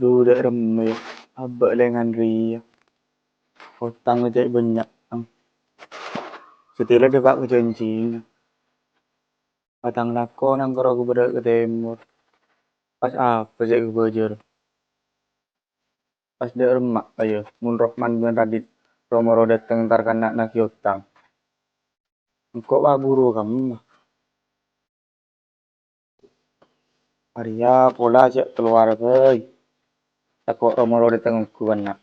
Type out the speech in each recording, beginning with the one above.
Duda reme, abak lengan ria, utang cek banyak. Setila de pak kencing, patang lakon nang karo aku pada ke timur. Pas apa cek ke Bojor, pas de remak ayo, mun Rohman bin Radit, Romoro dateng ntar kena nak utang. Engkau wah buru kamu mah. Arya pola cek keluar kei. Takut Romoro dateng aku kena.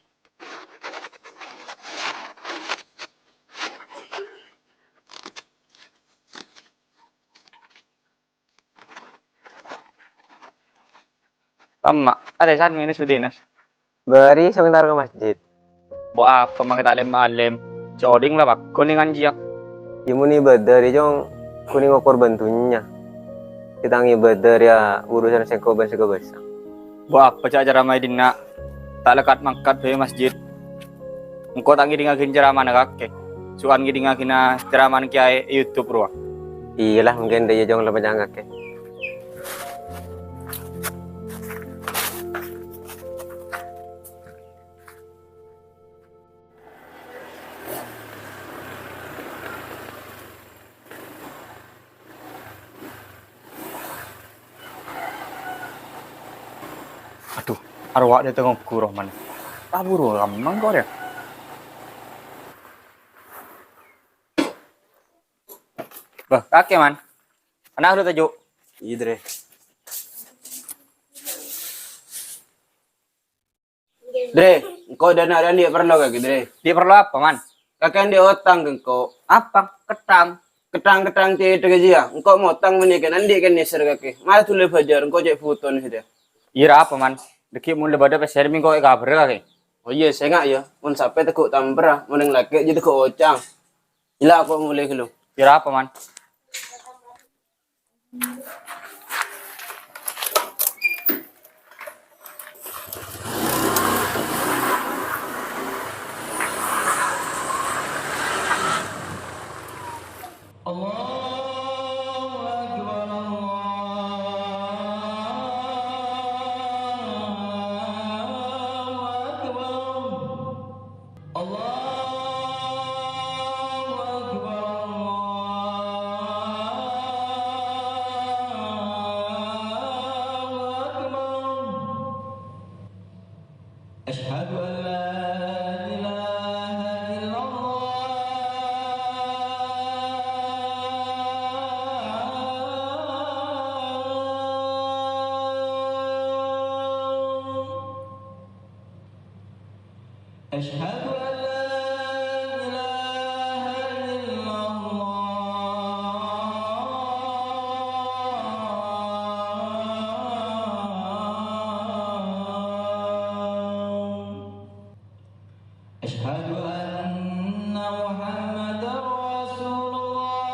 Lama, ada saat ini sudinas. Bari sebentar ke masjid. Bo apa mang kita alim-alim. Coding lah pak, kuningan jiak. Imuni badar jong kuning ukur bantunya. Ditangi badar ya urusan seko basa. Bo apa cak cara main dina. Tak lekat mangkat be masjid. Engkau tangi dingakin ceramah nak kake. Suan gi dingakin ceramah kiai YouTube ruang. Iyalah mungkin dia jong lepas jangan ke. Aduh, arwah dia tengok kurang mana. Tak buru ramang kau dia. Bah, kakek man. Anak lu tajuk. Idre. Dre, kau dana dan dia perlu kaki Dre. Dia perlu apa man? Kakek dia otang ke kau. Apa? Ketang. Ketang ti itu kerja. Engkau mau otang menikah nanti kan neser kaki. Mana tu lebih fajar engkau cek foto nih dia. Ira apa man? Deki mun lebada pas sharing kau kabar kaki. Oh iya, saya nggak ya. Mun sampai tekuk tambra, mun laki jadi tekuk ocang. Gila aku mulai dulu. Ira apa man? أشهد أن لا إله إلا الله أشهد أن لا إله إلا الله أشهد أن محمدا رسول الله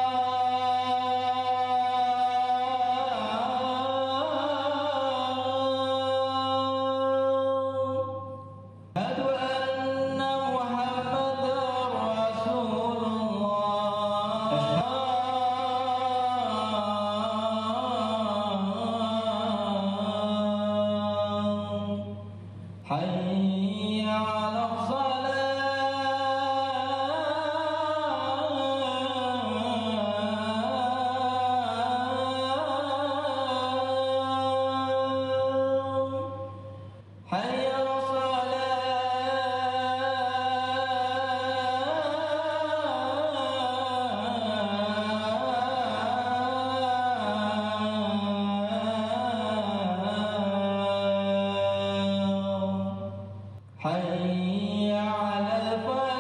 أشهد أن محمدا رسول الله حي على الصلاة حي على الصلاة حي على الفلاح حي على الفلاح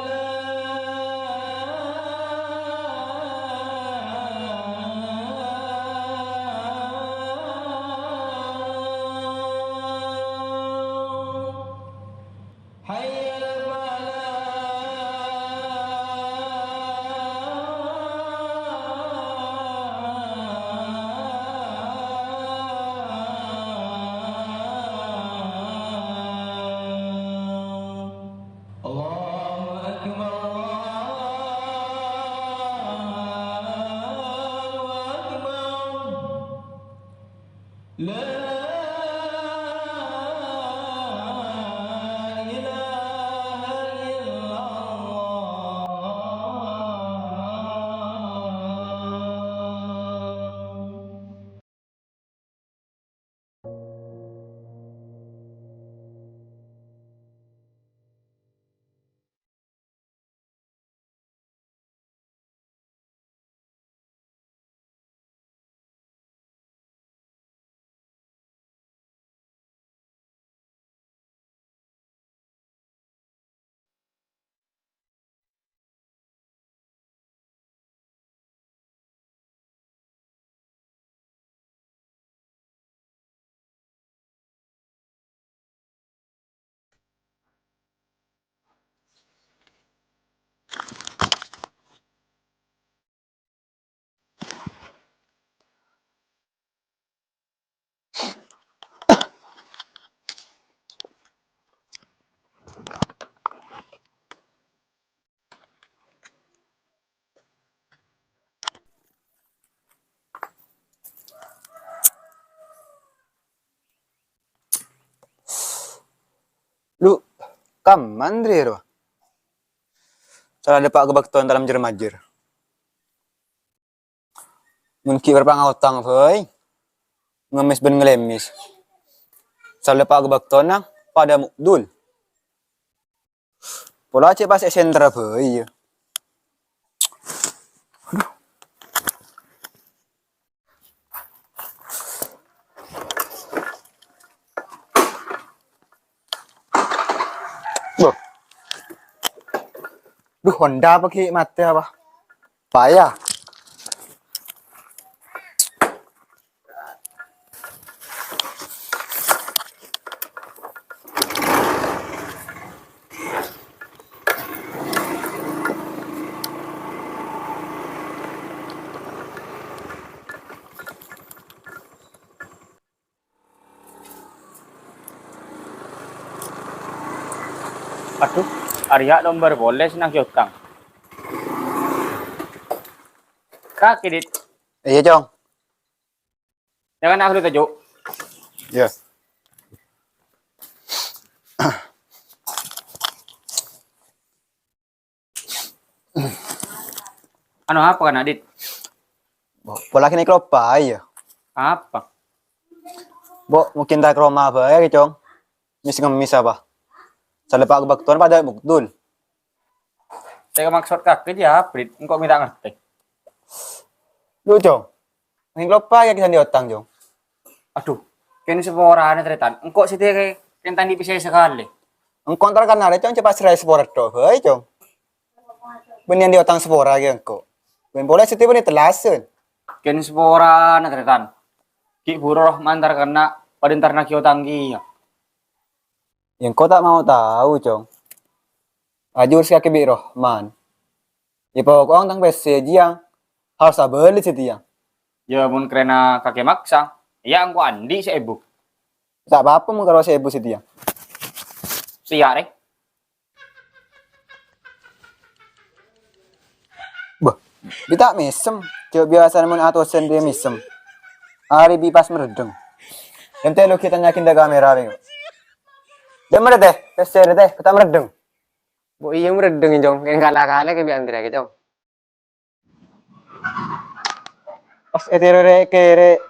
الله أكبر الله أكبر لا Lu kam mandri ro. Salah ada pak gebakton dalam jermajir. Mungkin berapa ngutang boy. Ngemis ben ngelemis. Salah pak gebakton nang pada mukdul. Pola cek pas sentra boy. Boh. Duh Honda pakai mati apa? Payah. Aduh, Arya nomor boleh senang utang. Kaki dit, Iya Jong. jangan aku tajuk. Iya. Anu apa kan Adit? Pola kini kelopa ya. Apa? Bo mungkin tak rumah apa ya Jong. Mis ngemis apa? Salah pak gebakton pada mukdul. Saya maksud kaki dia Adit, engkau minta ngerti. Lu Jong. Mungkin kelopa ya kisah di otang Jong. Aduh, kini seorang teritan. Engkau sih dia kentang dipisah sekali. Engkau ntar kan ada Jong cepat serai spora do. Hei Jong. Benian di otang spora ya engkau. Ben boleh setiap ini telasun. Kini seorang teritan. Ki Buru Rahman tar kena padintar na kio tanggi. Yang kau tak mau tahu Jong. Ajur si kaki Rahman. Ya pokoknya tentang PC yang harus beli sih dia. Ya mun kerena kakek maksa. Ya engkau andi si ibu. Tak apa-apa mau kalau saya ibu sih dia. Siap rek. Bah, kita mesem. Coba biasa mun atau sendiri mesem. Hari bipas meredeng. Ente lu kita nyakin dah kamera bing. Dia meredeh, PC deh, kita meredeng. Bu iya meredeng jong, yang kalah-kalah ke biang tidak gitu. Pas etere kere.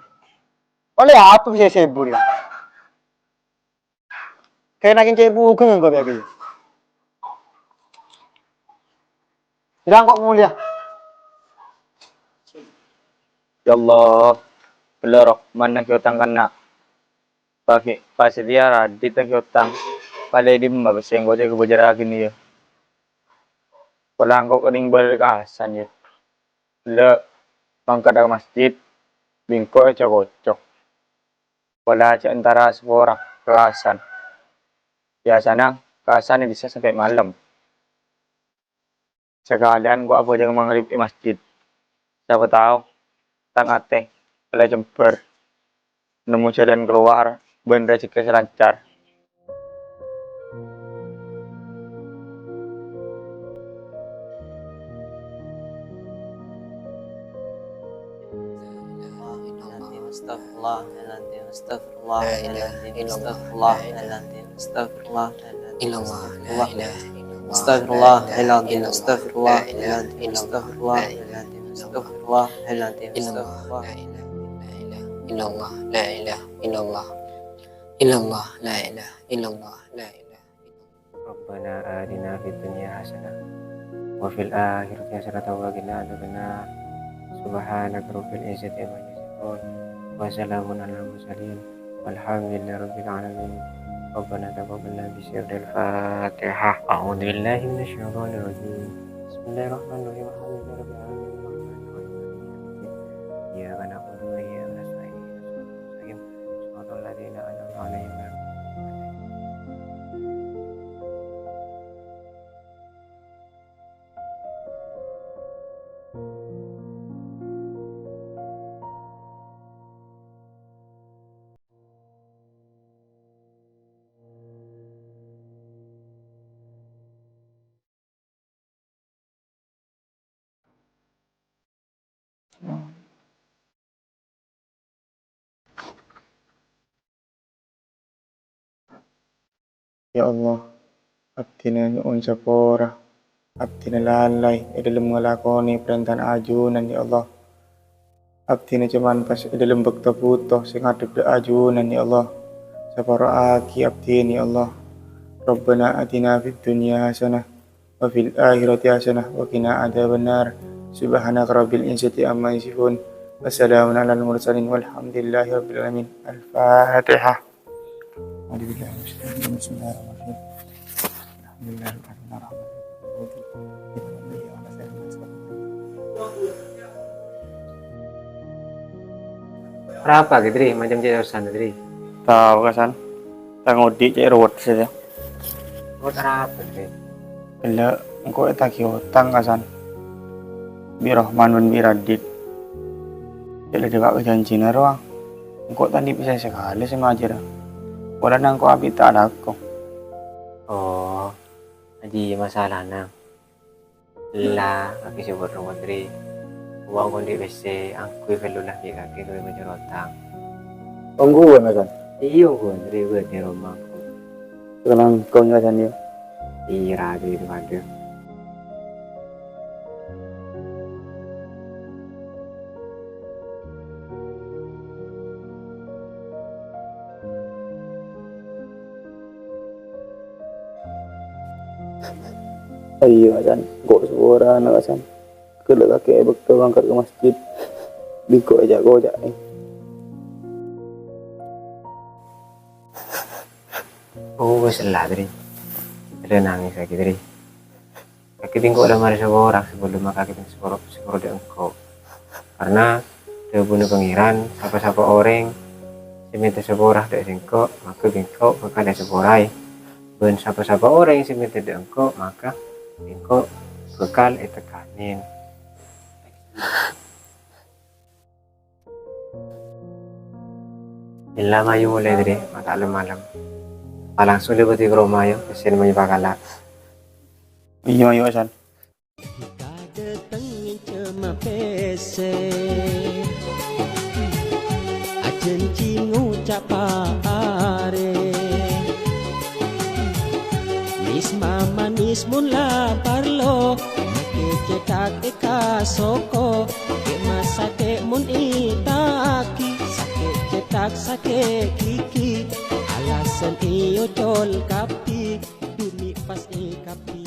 Oleh apa bisa saya ibu dia? Kayak nakin cebu ke enggak biar gitu. Bilang kok mulia. Ya Allah. Belorok mana kio tang kena. Pakai pas dia radit kio tang. Pada di mbak beseng gue jago belajar lagi nih ya. Kalau engkau kening berkasan ya. Le mangkat ke masjid. Bingko cocok. Wala antara seorang kelasan. Biasanya kelasan ini bisa sampai malam. Sekalian gua apa jangan maghrib di masjid. Siapa tahu tang ate mulai jemper nemu jalan keluar ben rezeki lancar. Astagfirullahaladzim, astagfirullahaladzim, astagfirullahaladzim, astagfirullahaladzim, astagfirullahaladzim, astagfirullahaladzim, astagfirullahaladzim, astagfirullahaladzim, astagfirullahaladzim, illallah, la ilaha illallah, illallah, la ilaha illallah, la ilaha. Rabbana atina fid dunya hasanah wa fil akhirati hasanah wa qina adzabannar. Subhanaka rabbil izzati amma yasifun wa salamun alal mursalin walhamdulillahi rabbil alamin. Rabbana taqabbal bi sirril Fatihah. A'udzu billahi minasy syaithanir rajim. Bismillahirrahmanirrahim. Alhamdulillahi rabbil alamin. Iyyaka na'budu wa iyyaka nasta'in. Shiratal ladzina an'amta 'alaihim. Ya Allah, abdi nyuwun sepura, abdi lalai dalam ngelakoni perintah ajunan ya Allah. Abdi cuman pas dalam bekta butuh sing ngadep de ajunan ya Allah. Sepura aki abdi ya Allah. Rabbana atina fid dunya hasanah wa fil akhirati hasanah wa qina adzabannar. Subhanaka rabbil izzati amma yasifun. Wassalamun alal mursalin walhamdulillahi rabbil alamin. Al-Fatihah. Bismillahirrahmanirrahim. Berapa gitu Dri? Macam jurusan Dri? Tahu kan? Tangodi cek ruwet saja. Buat apa Dri? Bila engkau taki hutang kasan. Birahman bin biradit. Jadi dia pakai janji naruang. Engkau tadi bisa sekali sama aja dah. Walau nangko api tak ada aku. Oh, jadi masalah nang. Lah, kaki sebut rumah Dri. Uang kondi BC, angkui felulah di kaki gue menjerotang. Tungguan kasan. Iyo gue Dri gue di rumahku. Sekarang kau kasan dia. Iya di itu ada. Ayo kasan. Kau suara anak kasan. Kalau kakek bekto angkat ke masjid. Biko aja kau aja. Oh, gue salah Dri. Ada nangis lagi Dri. Kaki tinggal udah mari seorang sebelum kaki tinggal seorang di engkau. Karena dia bunuh pangeran, siapa-siapa orang seminta seorang dari engkau, maka engkau maka ada seorang. Dan siapa-siapa orang yang seminta di engkau, maka engkau bekal tekanin. Lama yung mulai Dri, malam-malam. Palang sulit buat di rumah yo, kasi naman yung bakala. Iya ayo kasan. Kada tengin cema pese Ajen cingu capare Nis mama nis mula parlo Ke cetak eka soko Ke masake mun itaki Sake cetak sake kiki Alasan iyo tol kapi Dumi pas kapi